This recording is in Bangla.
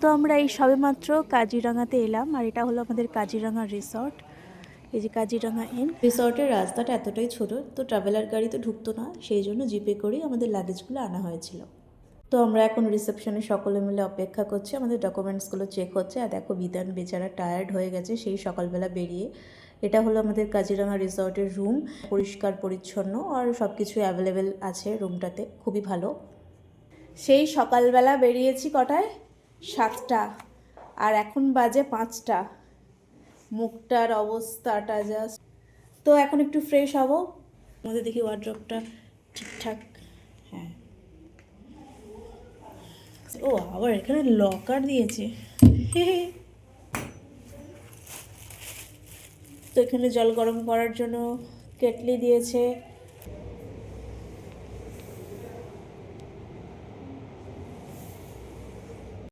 তো আমরা এই সবেমাত্র কাজিরাঙাতে এলাম, আর এটা হলো আমাদের কাজিরাঙা রিসর্ট। এই যে কাজিরাঙা ইন। রিসর্টের রাস্তাটা এতটাই ছোট, তো ট্রাভেলার গাড়ি তো ঢুকতো না, সেই জন্য জিপে করেই আমাদের লাগেজগুলো আনা হয়েছিল। তো আমরা এখন রিসেপশনে সকলে মিলে অপেক্ষা করছি, আমাদের ডকুমেন্টসগুলো চেক হচ্ছে। আর দেখো বিধান বেচারা টায়ার্ড হয়ে গেছে সেই সকালবেলা বেরিয়ে। এটা হলো আমাদের কাজিরাঙা রিসর্টের রুম, পরিষ্কার পরিচ্ছন্ন আর সব কিছু অ্যাভেলেবেল আছে রুমটাতে, খুবই ভালো। সেই সকালবেলা বেরিয়েছি কটায়, 7টা, আর এখন বাজে 5টা। মুখটার অবস্থাটা জাস্ট। তো এখন একটু ফ্রেশ হব, আমাদের দেখি ওয়ার্ড্রপটা ঠিকঠাক। হ্যাঁ, ও আবার এখানে লকার দিয়েছে। তো এখানে জল গরম করার জন্য কেটলি দিয়েছে,